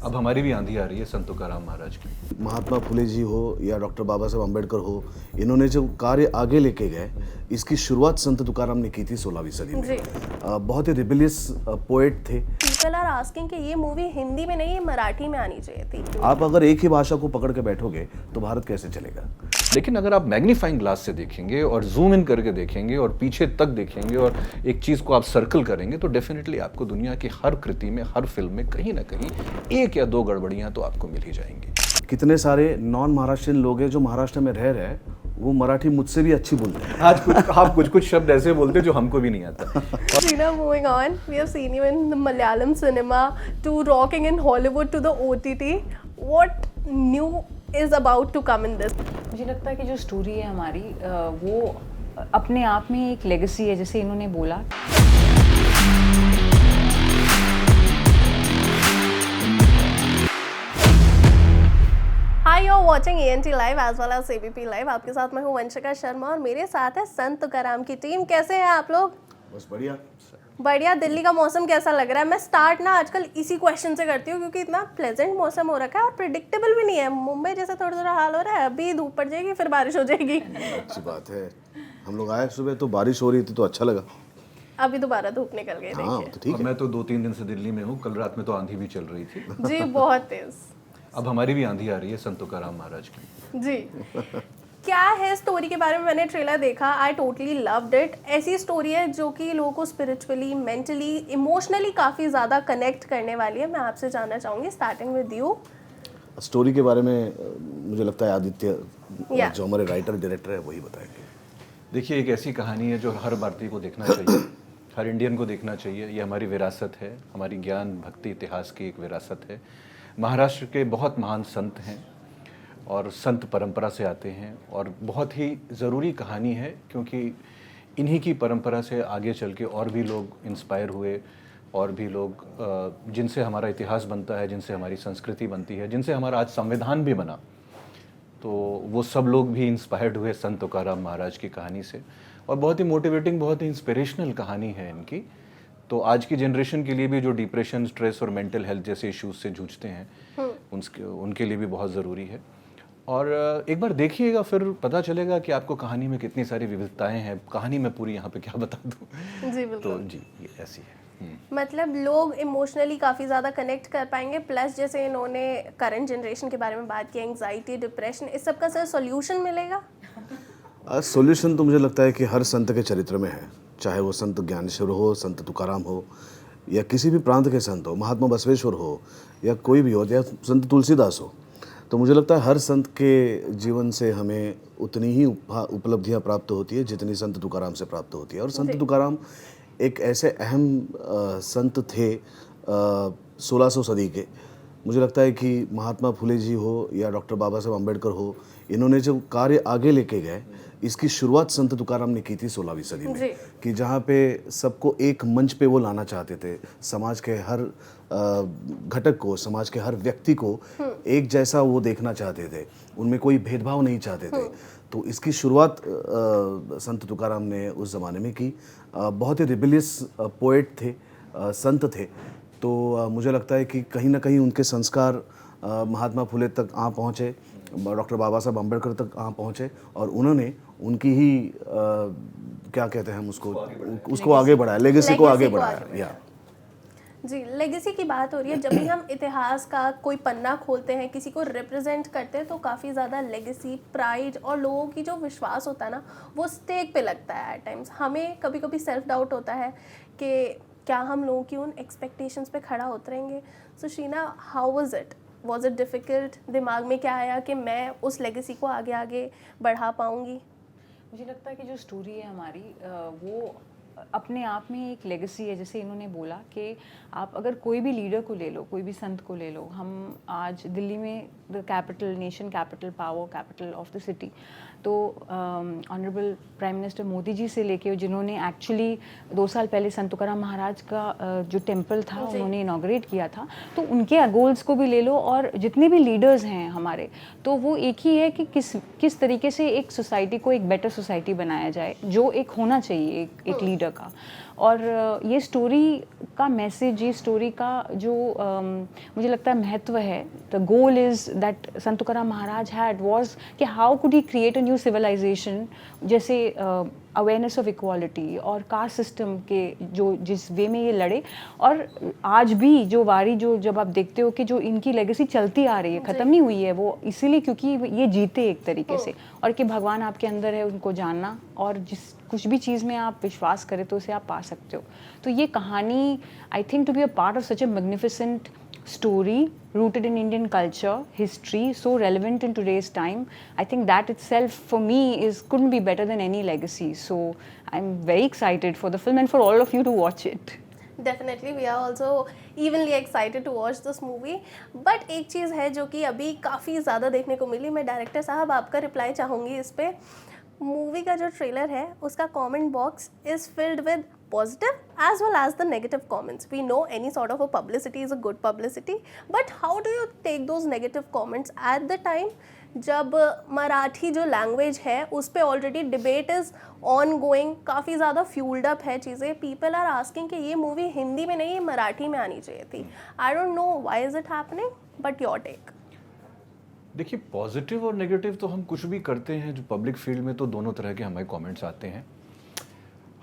अब हमारी भी आंधी आ रही है संत तुकाराम महाराज की। महात्मा फुले जी हो या डॉक्टर बाबा साहब अम्बेडकर हो, इन्होंने जो कार्य आगे लेके गए, इसकी शुरुआत संत तुकाराम ने की थी 16वीं सदी में। बहुत ही रिबेलियस पोएट थे। पीपल आर आस्किंग कि ये मूवी हिंदी में नहीं, मराठी में आनी चाहिए थी। आप अगर एक ही भाषा को पकड़ के बैठोगे तो भारत कैसे चलेगा? लेकिन अगर आप मैग्नीफाइंग ग्लास से देखेंगे और जूम इन करके देखेंगे और पीछे तक देखेंगे और एक चीज़ को आप सर्कल करेंगे तो डेफिनेटली आपको दुनिया की हर कृति में, हर फिल्म में कहीं ना कहीं एक या दो गड़बड़ियां तो आपको मिल ही जाएंगी। कितने सारे नॉन महाराष्ट्रियन लोग हैं जो महाराष्ट्र में रह रहे हैं, वो मराठी मुझसे भी अच्छी बोलते हैं। आज आप कुछ शब्द ऐसे बोलते हैं जो हमको भी नहीं आता। Tina, moving on, we have seen you in the Malayalam cinema to rocking in Hollywood to the OTT. What new is about to come in this? मुझे लगता है कि जो स्टोरी है हमारी वो अपने आप में एक लेगेसी है, जैसे इन्होंने बोला। Hi, you're watching ENT Live as well as ABP Live. आपके साथ मैं हूँ वंशिका शर्मा और मेरे साथ है संत तुकाराम की टीम। कैसे हैं आप लोग? बस बढ़िया। बढ़िया। दिल्ली का मौसम कैसा लग रहा है? मैं स्टार्ट ना आजकल इसी क्वेश्चन से करती हूँ क्योंकि इतना प्लेजेंट मौसम हो रखा है और प्रिडिक्टेबल भी नहीं है। मुंबई जैसे थोड़ा थोड़ा हाल हो रहा है, अभी धूप पड़ जाएगी फिर बारिश हो जाएगी। अच्छी बात है। हम लोग आए सुबह तो बारिश हो रही थी तो अच्छा लगा। अभी दोबारा धूप निकल गई। हाँ तो ठीक है। मैं तो 2-3 दिन से दिल्ली में हूँ। कल रात में तो आंधी भी चल रही थी। जी, बहुत तेज। अब हमारी भी आंधी आ रही है संत तुकाराम महाराज की। जी। क्या है स्टोरी के बारे में? मैंने ट्रेलर देखा, आई टोटली लव्ड इट। ऐसी स्टोरी है जो कि लोगों को स्पिरिचुअली, मेंटली, इमोशनली काफ़ी ज़्यादा कनेक्ट करने वाली है। मैं आपसे जानना चाहूँगी, स्टार्टिंग विद यू। स्टोरी के बारे में मुझे लगता है आदित्य जो हमारे राइटर डायरेक्टर है वही बताएंगे। देखिए, एक ऐसी कहानी है जो हर भारतीय को देखना चाहिए, हर इंडियन को देखना चाहिए। ये हमारी विरासत है, हमारी ज्ञान भक्ति इतिहास की एक विरासत है। महाराष्ट्र के बहुत महान संत हैं और संत परंपरा से आते हैं और बहुत ही ज़रूरी कहानी है क्योंकि इन्हीं की परंपरा से आगे चल के और भी लोग इंस्पायर हुए और भी लोग जिनसे हमारा इतिहास बनता है, जिनसे हमारी संस्कृति बनती है, जिनसे हमारा आज संविधान भी बना, तो वो सब लोग भी इंस्पायर्ड हुए संत तुकाराम महाराज की कहानी से। और बहुत ही मोटिवेटिंग, बहुत ही इंस्पिरेशनल कहानी है इनकी। तो आज की जनरेशन के लिए भी जो डिप्रेशन, स्ट्रेस और मेंटल हेल्थ जैसे इश्यूज से जूझते हैं उनके लिए भी बहुत ज़रूरी है। और एक बार देखिएगा फिर पता चलेगा कि आपको कहानी में कितनी सारी विविधताएं हैं। कहानी में पूरी यहाँ पे क्या बता दूँ। जी बिल्कुल। तो जी ये ऐसी है। मतलब लोग इमोशनली काफ़ी ज़्यादा कनेक्ट कर पाएंगे। प्लस जैसे इन्होंने करंट जनरेशन के बारे में बात की, एंग्जाइटी, डिप्रेशन, इस सब का सर सॉल्यूशन मिलेगा? सॉल्यूशन तो मुझे लगता है कि हर संत के चरित्र में है, चाहे वो संत ज्ञानेश्वर हो, संत तुकाराम हो या किसी भी प्रांत के संत हो, महात्मा बसवेश्वर हो या कोई भी हो, या संत तुलसीदास हो। तो मुझे लगता है हर संत के जीवन से हमें उतनी ही उपलब्धियां प्राप्त होती है जितनी संत तुकाराम से प्राप्त होती है। और संत तुकाराम एक ऐसे अहम संत थे 1600 सदी के। मुझे लगता है कि महात्मा फुले जी हो या डॉक्टर बाबा साहब अम्बेडकर हो, इन्होंने जो कार्य आगे लेके गए, इसकी शुरुआत संत तुकाराम ने की थी 16वीं सदी में, कि जहाँ पे सबको एक मंच पे वो लाना चाहते थे। समाज के हर घटक को, समाज के हर व्यक्ति को एक जैसा वो देखना चाहते थे, उनमें कोई भेदभाव नहीं चाहते थे। तो इसकी शुरुआत संत तुकाराम ने उस ज़माने में की। बहुत ही रिबेलियस पोएट थे, संत थे। तो मुझे लगता है कि कहीं ना कहीं उनके संस्कार महात्मा फुले तक आ पहुँचे, डॉक्टर बाबा साहब अम्बेडकर तक आ पहुँचे और उन्होंने उनकी ही क्या कहते हैं हम उसको आगे बढ़ाया, लेगेसी को आगे बढ़ाया। या जी, लेगेसी की बात हो रही है। जब भी हम इतिहास का कोई पन्ना खोलते हैं, किसी को रिप्रेजेंट करते हैं, तो काफ़ी ज़्यादा लेगेसी, प्राइड और लोगों की जो विश्वास होता है ना, वो स्टेक पे लगता है एट टाइम्स। हमें कभी कभी सेल्फ डाउट होता है कि क्या हम लोगों की उन एक्सपेक्टेशंस पे खड़ा उतरेंगे। So Sheena, how was it? Was it difficult? दिमाग में क्या आया कि मैं उस लेगेसी को आगे आगे बढ़ा पाऊँगी? मुझे लगता है कि जो स्टोरी है हमारी वो अपने आप में एक लेगेसी है, जैसे इन्होंने बोला कि आप अगर कोई भी लीडर को ले लो, कोई भी संत को ले लो। हम आज दिल्ली में the capital, nation capital, power capital of the city, तो honourable prime minister Modi ji से लेके जिन्होंने एक्चुअली 2 साल पहले संत तुकाराम महाराज का जो टेम्पल था उन्होंने इनॉग्रेट किया था, तो उनके गोल्स को भी ले लो और जितने भी लीडर्स हैं हमारे, तो वो एक ही है कि किस तरीके से एक सोसाइटी को एक बेटर सोसाइटी बनाया जाए, जो एक होना चाहिए एक लीडर का। और ये स्टोरी का मैसेज, ये स्टोरी का जो मुझे लगता है महत्व है, the goal is that Sant Tukaram Maharaj had was कि how could he create a new civilisation, जैसे अवेयरनेस ऑफ इक्वालिटी और कास्ट सिस्टम के जो जिस वे में ये लड़े। और आज भी जो वारी जो जब आप देखते हो कि जो इनकी लेगेसी चलती आ रही है, ख़त्म नहीं हुई है, वो इसीलिए क्योंकि ये जीते एक तरीके से, और कि भगवान आपके अंदर है उनको जानना, और जिस कुछ भी चीज़ में आप विश्वास करें तो उसे आप पा सकते हो। तो ये कहानी I think to be a part of such a magnificent story rooted in Indian culture, history, so relevant in today's time. I think that itself for me couldn't be better than any legacy. So I'm very excited for the film and for all of you to watch it. Definitely we are also evenly excited to watch this movie. But एक चीज़ है जो कि अभी काफ़ी ज़्यादा देखने को मिली, मैं डायरेक्टर साहब आपका रिप्लाई चाहूँगी इस पर। मूवी का जो ट्रेलर है उसका comment box is filled with positive as well as the negative comments. We know any sort of a publicity is a good publicity, but how do you take those negative comments at the time जब मराठी जो language है उस पर already debate is on going, काफ़ी ज़्यादा fuelled up है चीज़ें, people are asking कि ये मूवी हिंदी में नहीं, ये मराठी में आनी चाहिए थी। I don't know why is it happening, but your take. देखिए, पॉजिटिव और नेगेटिव तो हम कुछ भी करते हैं जो पब्लिक फील्ड में, तो दोनों तरह के हमारे कमेंट्स आते हैं।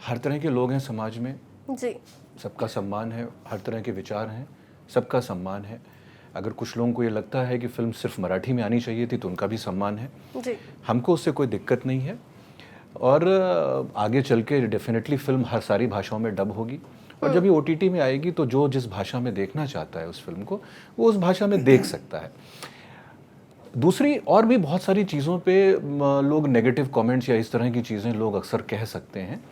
हर तरह के लोग हैं समाज में जी, सबका सम्मान है, हर तरह के विचार हैं, सबका सम्मान है। अगर कुछ लोगों को ये लगता है कि फ़िल्म सिर्फ मराठी में आनी चाहिए थी तो उनका भी सम्मान है जी, हमको उससे कोई दिक्कत नहीं है। और आगे चल के डेफिनेटली फ़िल्म हर सारी भाषाओं में डब होगी, और जब ये OTT में आएगी तो जो जिस भाषा में देखना चाहता है उस फिल्म को वो उस भाषा में देख सकता है। दूसरी और भी बहुत सारी चीज़ों पे लोग नेगेटिव कमेंट्स या इस तरह की चीज़ें लोग अक्सर कह सकते हैं।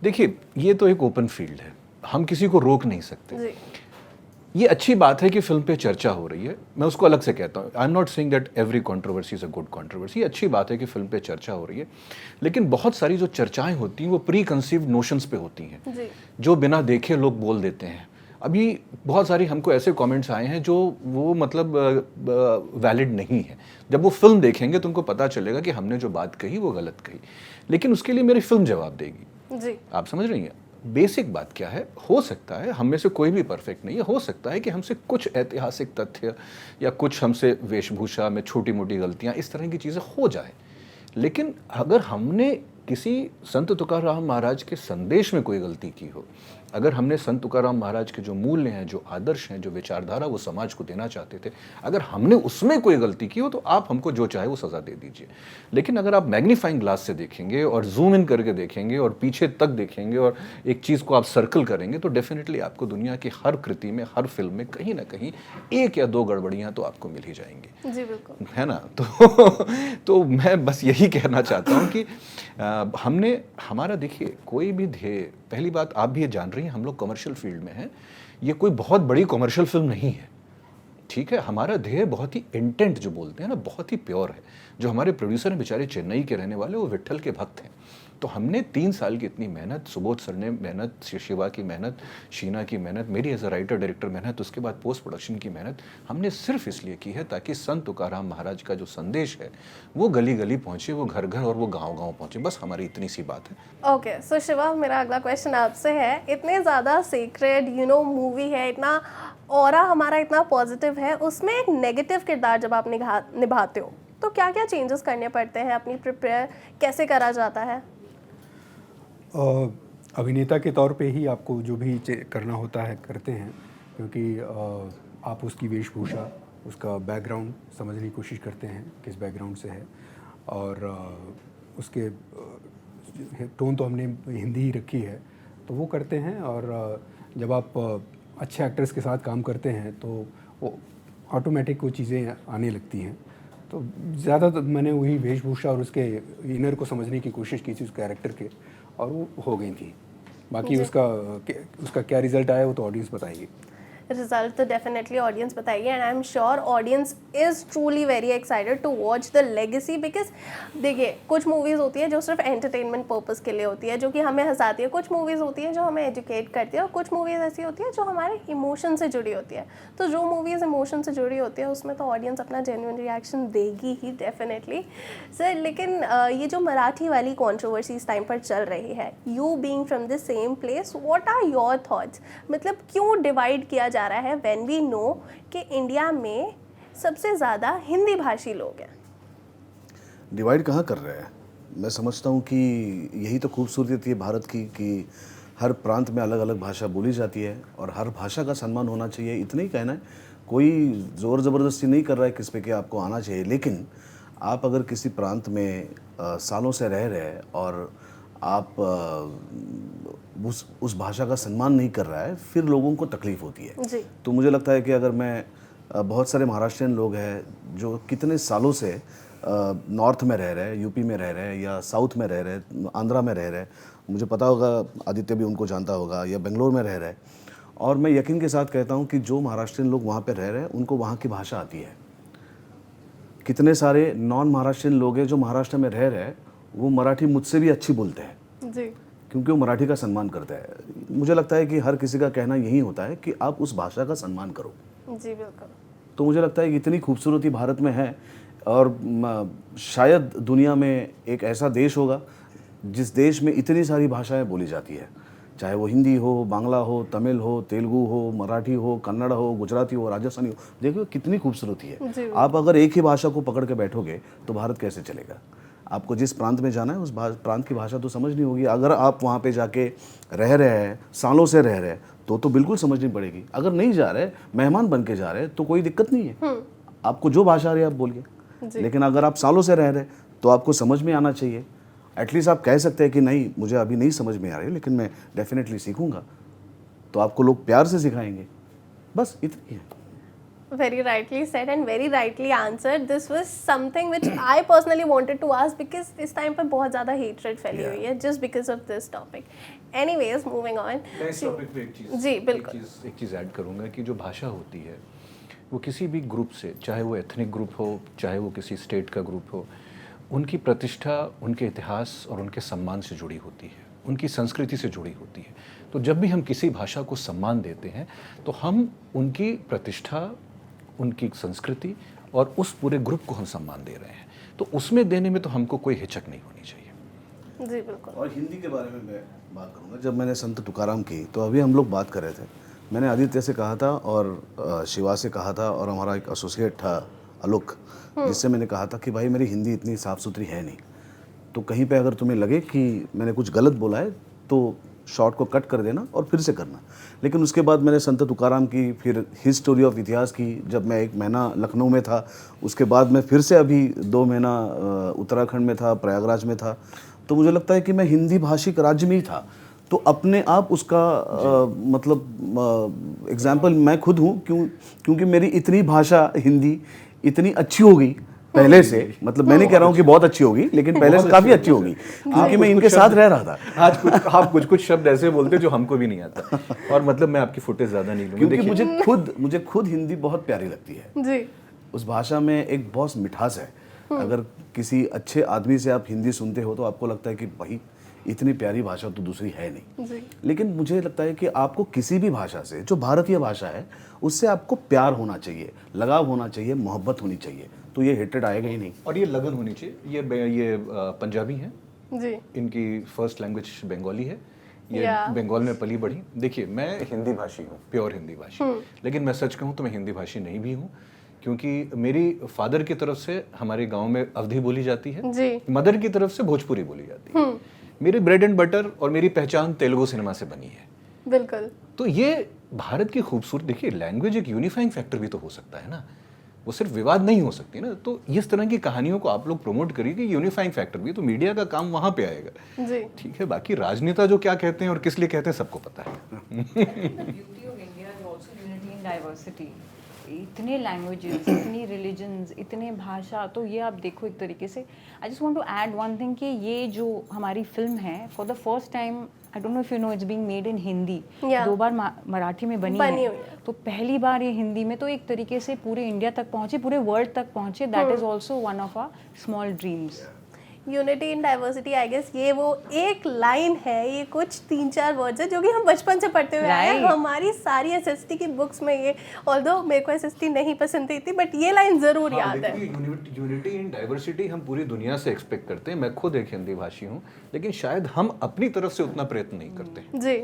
देखिए, ये तो एक ओपन फील्ड है, हम किसी को रोक नहीं सकते। जी, ये अच्छी बात है कि फिल्म पे चर्चा हो रही है, मैं उसको अलग से कहता हूँ। I am not saying that every controversy is a good controversy. ये अच्छी बात है कि फिल्म पे चर्चा हो रही है, लेकिन बहुत सारी जो चर्चाएं होती हैं वो प्री कंसीव्ड नोशंस पे होती हैं, जी, जो बिना देखे लोग बोल देते हैं। अभी बहुत सारी हमको ऐसे कमेंट्स आए हैं जो वो मतलब वैलिड नहीं है। जब वो फिल्म देखेंगे तो उनको पता चलेगा कि हमने जो बात कही वो गलत कही, लेकिन उसके लिए मेरी फिल्म जवाब देगी। जी, आप समझ रही हैं बेसिक बात क्या है? हो सकता है हम में से कोई भी परफेक्ट नहीं है, हो सकता है कि हमसे कुछ ऐतिहासिक तथ्य या कुछ हमसे वेशभूषा में छोटी मोटी गलतियां, इस तरह की चीज़ें हो जाए, लेकिन अगर हमने किसी संत तुकाराम महाराज के संदेश में कोई गलती की हो, अगर हमने संत तुकाराम महाराज के जो मूल्य हैं, जो आदर्श हैं, जो विचारधारा वो समाज को देना चाहते थे, अगर हमने उसमें कोई गलती की हो तो आप हमको जो चाहे वो सज़ा दे दीजिए। लेकिन अगर आप मैग्नीफाइंग ग्लास से देखेंगे और जूम इन करके देखेंगे और पीछे तक देखेंगे और एक चीज़ को आप सर्कल करेंगे तो डेफिनेटली आपको दुनिया की हर कृति में, हर फिल्म में कहीं ना कहीं एक या दो गड़बड़ियाँ तो आपको मिल ही जाएंगी, जी, बिल्कुल, है ना। तो मैं बस यही कहना चाहता हूँ कि हमने हमारा, देखिए, कोई भी ध्येय, पहली बात आप भी ये जान रही हैं, हम लोग कमर्शियल फील्ड में हैं, ये कोई बहुत बड़ी कमर्शियल फिल्म नहीं है, ठीक है। हमारा ध्येय बहुत ही इंटेंट, जो बोलते हैं ना, बहुत ही प्योर है। जो हमारे प्रोड्यूसर हैं बेचारे चेन्नई के रहने वाले, वो विट्ठल के भक्त हैं। तो हमने 3 साल की इतनी मेहनत, सुबोध सर ने मेहनत, शिवा की मेहनत, शीना की मेहनत, मेरी एज अ राइटर डायरेक्टर मेहनत, उसके बाद पोस्ट प्रोडक्शन की मेहनत हमने सिर्फ इसलिए की है ताकि संत तुकाराम महाराज का जो संदेश है वो गली गली पहुँचे, वो घर घर और वो गाँव गाँव पहुँचे। बस हमारी इतनी सी बात है। ओके। सो शिवा, मेरा अगला क्वेश्चन आपसे है, इतने ज़्यादा सीक्रेट मूवी है, इतना ऑरा हमारा इतना पॉजिटिव है, उसमें एक नेगेटिव किरदार जब आप निभाते हो तो क्या क्या चेंजेस करने पड़ते हैं, अपनी प्रिपेयर कैसे करा जाता है? अभिनेता के तौर पे ही आपको जो भी करना होता है करते हैं, क्योंकि आप उसकी वेशभूषा, उसका बैकग्राउंड समझने की कोशिश करते हैं, किस बैकग्राउंड से है, और उसके टोन तो हमने हिंदी ही रखी है तो वो करते हैं। और जब आप अच्छे एक्टर्स के साथ काम करते हैं तो वो ऑटोमेटिक वो चीज़ें आने लगती हैं। तो ज़्यादा तो मैंने वही वेशभूषा और उसके इनर को समझने की कोशिश की थी उस कैरेक्टर के, और वो हो गई थी। बाकी उसका क्या रिजल्ट आया वो तो ऑडियंस बताएगी। रिजल्ट तो डेफिनेटली ऑडियंस बताएगी and I am sure audience is truly very excited to watch the legacy because देखिए कुछ मूवीज़ होती है जो सिर्फ एंटरटेनमेंट पर्पज़ के लिए होती है, जो कि हमें हंसाती है, कुछ मूवीज़ होती है जो हमें एजुकेट करती है और कुछ मूवीज़ ऐसी होती है जो हमारे इमोशन से जुड़ी होती है। तो जो मूवीज़ इमोशन से जुड़ी होती है उसमें तो ऑडियंस अपना जेन्युइन रिएक्शन देगी ही डेफिनेटली सर। लेकिन ये जो मराठी वाली कॉन्ट्रोवर्सी इस टाइम पर चल रही है, you being from the same place, what are your thoughts? मतलब क्यों डिवाइड किया जा रहा है व्हेन वी नो कि इंडिया में सबसे ज़्यादा हिंदी भाषी लोग हैं? डिवाइड कहाँ कर रहे हैं? मैं समझता हूँ कि यही तो खूबसूरती है भारत की कि हर प्रांत में अलग अलग भाषा बोली जाती है और हर भाषा का सम्मान होना चाहिए, इतना ही कहना है। कोई ज़ोर ज़बरदस्ती नहीं कर रहा है किस पे कि आपको आना चाहिए, लेकिन आप अगर किसी प्रांत में सालों से रह रहे हैं और आप उस भाषा का सम्मान नहीं कर रहा है, फिर लोगों को तकलीफ़ होती है। जी। तो मुझे लगता है कि अगर मैं बहुत सारे महाराष्ट्रियन लोग हैं जो कितने सालों से नॉर्थ में रह रहे हैं, यूपी में रह रहे हैं या साउथ में रह रहे हैं, आंध्रा में रह रहे हैं, मुझे पता होगा, आदित्य भी उनको जानता होगा, या बेंगलोर में रह रहे हैं, और मैं यकीन के साथ कहता हूँ कि जो महाराष्ट्रियन लोग वहाँ पे रह रहे हैं उनको वहाँ की भाषा आती है। कितने सारे नॉन महाराष्ट्रियन लोग हैं जो महाराष्ट्र में रह रहे हैं, वो मराठी मुझसे भी अच्छी बोलते हैं जी। क्योंकि वो मराठी का सम्मान करते हैं। मुझे लगता है कि हर किसी का कहना यही होता है कि आप उस भाषा का सम्मान करो। जी बिल्कुल। तो मुझे लगता है कि इतनी खूबसूरती भारत में है और शायद दुनिया में एक ऐसा देश होगा जिस देश में इतनी सारी भाषाएं बोली जाती है, चाहे वो हिंदी हो, बांग्ला हो, तमिल हो, तेलुगु हो, मराठी हो, कन्नड़ हो, गुजराती हो, राजस्थानी हो। देखिए कितनी खूबसूरती है। आप अगर एक ही भाषा को पकड़ के बैठोगे तो भारत कैसे चलेगा? आपको जिस प्रांत में जाना है उस प्रांत की भाषा तो समझनी होगी। अगर आप वहाँ पे जाके रह रहे हैं, सालों से रह रहे हैं, तो बिल्कुल समझनी पड़ेगी। अगर नहीं जा रहे, मेहमान बन के जा रहे हैं, तो कोई दिक्कत नहीं है, आपको जो भाषा आ रही है आप बोलिए। लेकिन अगर आप सालों से रह रहे तो आपको समझ में आना चाहिए। एटलीस्ट आप कह सकते हैं कि नहीं मुझे अभी नहीं समझ में आ रही, लेकिन मैं डेफिनेटली सीखूंगा। तो आपको लोग प्यार से सिखाएंगे, बस इतना ही है। Very rightly said and very rightly answered. This was something which I personally wanted to ask because इस time पर बहुत ज़्यादा hatred फैली हुई है just because of this topic. Anyways, moving on. मैं इस टॉपिक पे एक चीज़ जी बिल्कुल। एक चीज़ ऐड करूँगा कि जो भाषा होती है वो किसी भी ग्रुप से, चाहे वो एथनिक ग्रुप हो, चाहे वो किसी स्टेट का ग्रुप हो, उनकी प्रतिष्ठा, उनके इतिहास और उनके सम्मान से जुड़ी होती है, उनकी संस्कृति से जुड़ी होती है। तो जब भी हम किसी भाषा को सम्मान देते हैं तो हम उनकी प्रतिष्ठा, उनकी संस्कृति और उस पूरे ग्रुप को हम सम्मान दे रहे हैं, तो उसमें देने में तो हमको कोई हिचक नहीं होनी चाहिए। जी बिल्कुल। और हिंदी के बारे में मैं बात करूँगा। जब मैंने संत तुकाराम की तो अभी हम लोग बात कर रहे थे, मैंने आदित्य से कहा था और शिवा से कहा था और हमारा एक एसोसिएट था आलोक, जिससे मैंने कहा था कि भाई मेरी हिंदी इतनी साफ़ सुथरी है नहीं, तो कहीं पे अगर तुम्हें लगे कि मैंने कुछ गलत बोला है तो शॉर्ट को कट कर देना और फिर से करना। लेकिन उसके बाद मैंने संत तुकाराम की, फिर हिस्टोरी ऑफ इतिहास की, जब मैं 1 महीना लखनऊ में था, उसके बाद मैं फिर से अभी 2 महीना उत्तराखंड में था, प्रयागराज में था। तो मुझे लगता है कि मैं हिंदी भाषिक राज्य में ही था, तो अपने आप उसका मतलब एग्जाम्पल मैं खुद हूँ, क्योंकि मेरी इतनी भाषा हिंदी इतनी अच्छी हो गई पहले से, मतलब मैं नहीं कह रहा हूँ कि बहुत अच्छी होगी, लेकिन पहले से काफ़ी अच्छी होगी क्योंकि मैं इनके साथ रह रहा था। आज आप कुछ शब्द ऐसे बोलते जो हमको भी नहीं आता, और मतलब मैं आपकी फुटेज ज़्यादा नहीं लूँगा क्योंकि मुझे खुद हिंदी बहुत प्यारी लगती है। जी। उस भाषा में एक बहुत मिठास है। अगर किसी अच्छे आदमी से आप हिंदी सुनते हो तो आपको लगता है कि भाई इतनी प्यारी भाषा तो दूसरी है नहीं। जी। लेकिन मुझे लगता है कि आपको किसी भी भाषा से, जो भारतीय भाषा है, उससे आपको प्यार होना चाहिए, लगाव होना चाहिए, मोहब्बत होनी चाहिए, तो ये हेटेड आएगा ही नहीं। और ये लगन होनी चाहिए। ये पंजाबी हैं जी। इनकी फर्स्ट लैंग्वेज बंगाली है, ये Yeah. बंगाल में पली बढ़ी। देखिए मैं हिंदी भाषी हूँ, प्योर हिंदी भाषी, लेकिन मैं सच कहूँ तो मैं हिंदी भाषी नहीं भी हूँ, क्योंकि मेरी फादर की तरफ से हमारे गांव में अवधी बोली जाती है जी। मदर की तरफ से भोजपुरी बोली जाती है। मेरी ब्रेड एंड बटर और मेरी पहचान तेलुगु सिनेमा से बनी है। बिल्कुल। तो ये भारत की खूबसूरती। देखिए लैंग्वेज एक यूनिफाइंग फैक्टर भी तो हो सकता है ना, वो सिर्फ विवाद नहीं हो सकती ना। तो इस तरह की कहानियों को आप लोग प्रमोट करिए कि यूनिफाइंग फैक्टर भी, तो मीडिया का काम वहां पे आएगा। जी। ठीक है, बाकी राजनेता जो क्या कहते हैं और किस लिए कहते हैं सबको पता है। Beauty of India is also unity in diversity. इतने लैंग्वेजेस, इतनी रिलीजन्स, इतने भाषा, तो ये आप देखो एक तरीके से। I just want to add one thing कि ये जो हमारी फिल्म है, for the first time I don't know if you know, it's being made in Hindi. Yeah. 2 बार मराठी में बनी हुई है, है। तो पहली बार ये हिंदी में तो एक तरीके से पूरे इंडिया तक पहुंचे, पूरे वर्ल्ड तक पहुंचे। That is also one of our small dreams. Unity in diversity, I guess ये वो एक लाइन है, ये कुछ 3-4 वर्ड्स है जो कि हम बचपन से पढ़ते हुए आए हैं। Right. हमारी सारी एसएसटी की बुक्स में ये, ऑल्दो मेरे को एसएसटी नहीं पसंद थी बट ये लाइन जरूर याद है। यूनिटी इन डाइवर्सिटी हम पूरी दुनिया से एक्सपेक्ट करते हैं। मैं खुद एक हिंदी भाषी हूँ, लेकिन शायद हम अपनी तरफ से उतना प्रयत्न नहीं करते। जी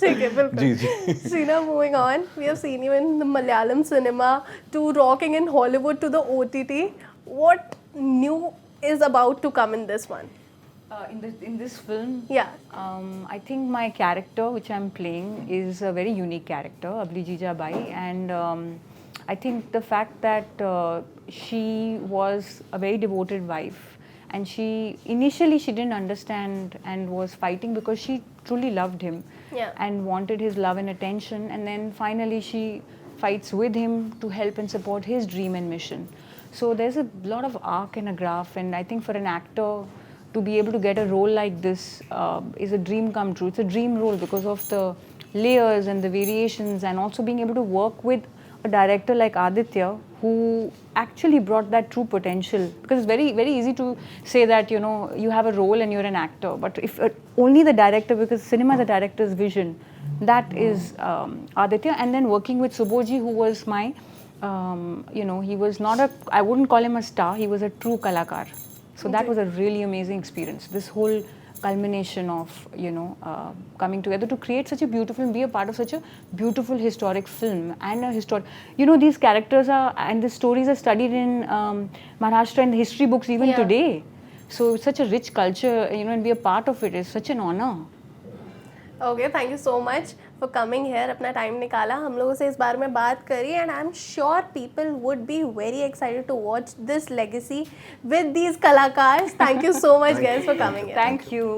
ठीक है, बिल्कुल। जी, जी। Sheena, moving on, we have seen you in the Malayalam cinema to rocking in Hollywood to the OTT. What new is about to come in this one? In this film, Yeah. I think my character which I'm playing is a very unique character, Abli Jijabai, and I think the fact that she was a very devoted wife, and she initially she didn't understand and was fighting because she truly loved him. Yeah. And wanted his love and attention, and then finally she fights with him to help and support his dream and mission. So there's a lot of arc and a graph, and I think for an actor to be able to get a role like this is a dream come true. It's a dream role because of the layers and the variations, and also being able to work with a director like Aditya, who actually brought that true potential. Because it's very, very easy to say that, you know, you have a role and you're an actor, but if only the director, because cinema is the director's vision, that is Aditya. And then working with Subodhji, who was my, you know, he was not a, I wouldn't call him a star, he was a true kalakar. So that was a really amazing experience. This whole culmination of, you know, coming together to create such a beautiful, be a part of such a beautiful historic film and a historic, you know, these characters are, and the stories are studied in Maharashtra in the history books even Yeah. today. So it's such a rich culture, you know, and be a part of it is such an honor. Okay, thank you so much for coming here, अपना time निकाला, हम लोगों से इस बारे में बात करी, and I am sure people would be very excited to watch this legacy with these कलाकार्स। Thank you so much guys for coming. Thank you.